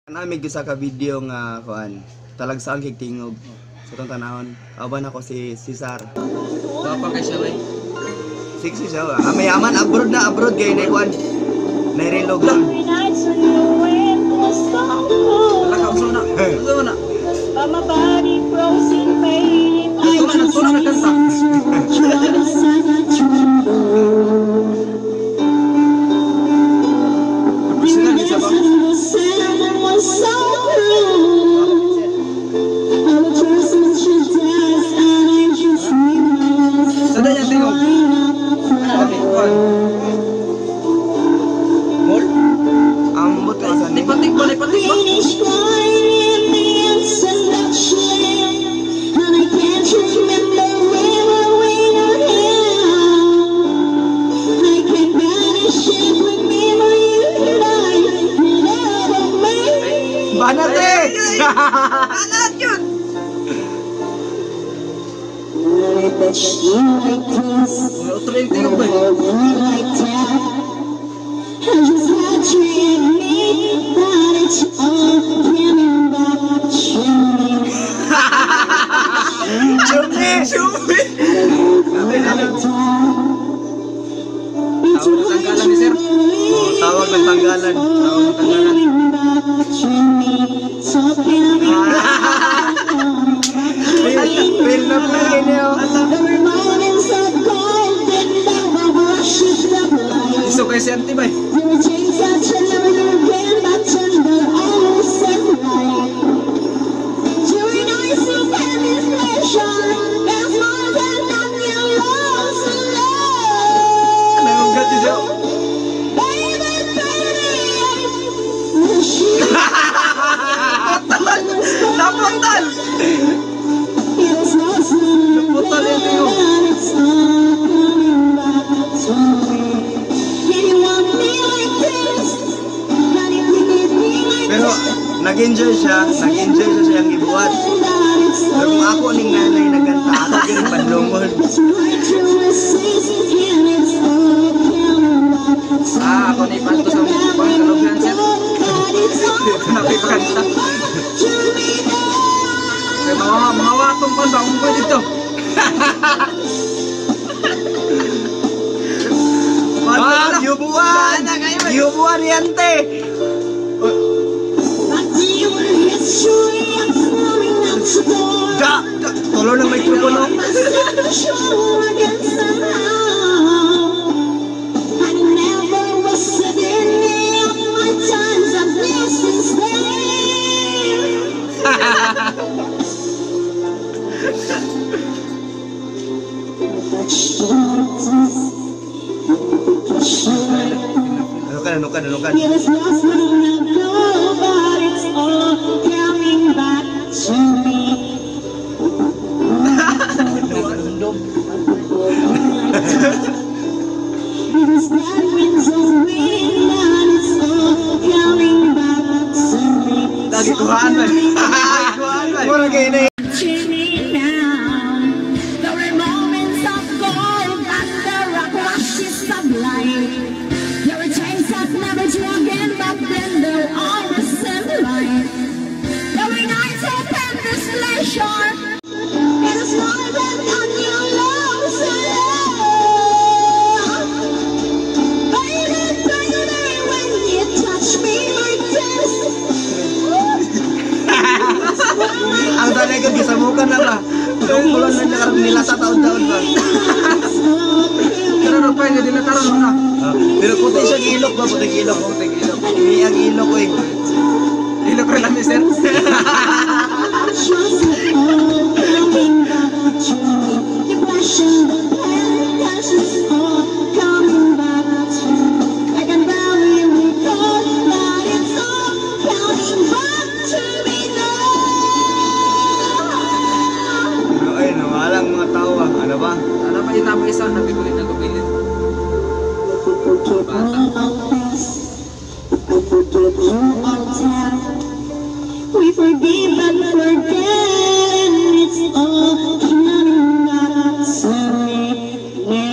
Namig sa ka video nga kuan talagsaan kay tingog sa tong tanahon. Aban ako si Cesar. Papa kay siya bay. Sexy siya. Mayaman abroad kay ni kuan. Nairelog lang. Wala ka uso na. Uso na. My body frozen pain. Nagtuna na kanta. Personal din siya ba? Sada yan tingog. Okay, kuan. Mol? Ambot ka sa ni. Lipatik ba? Banat eh. Banat yun! Otro yung tingog ba? Chumi. Tawag ng tanggalan ni sir. Tawag ng tanggalan. Feel na play niyo. Iso kay si Auntie bay. Anong gati siya? Napuntal! Napuntal yung tingog. Pero nag-enjoy siya sa siyang ibuhat. Pero kung ako ning nanay nagkanta, ako ganun panlungol. Ako na ipanto sa pangkalogyan sir. Dito na pipanta. Kaya mga watong pa ba kung pwede ito? Yubuan yan te. Tolo ng mikropono. Nukan. Lagi kuhaan ba? Mura kayo na ang sanay ko gisamukan na ba? Yung kulon na nakarap nila sa taon-taon ba? Pero rin pa yun, hindi nataran mo na. Pero puti siya ilok ba? Puti ilok. Hindi ang ilok ko eh. Ilok rin lang ni sir. Ay, nawalang mga tao ah. Ano ba? Ano ba yung isa? Napipilit na kupilit. We forgive and forget. It's all coming back to me.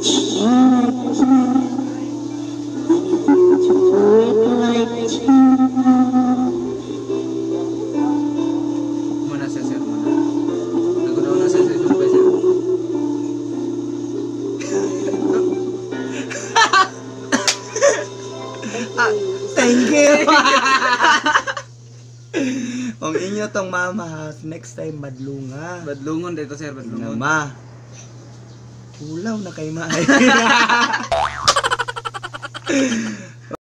Muna siya, sir. Muna. Naguna-una siya, sir. Sumpay, sir. Thank you. Kung inyo tong mama ha, next time madlunga. Badlungon dito, sir. Badlungon. Ma. Ulaw na kay ma.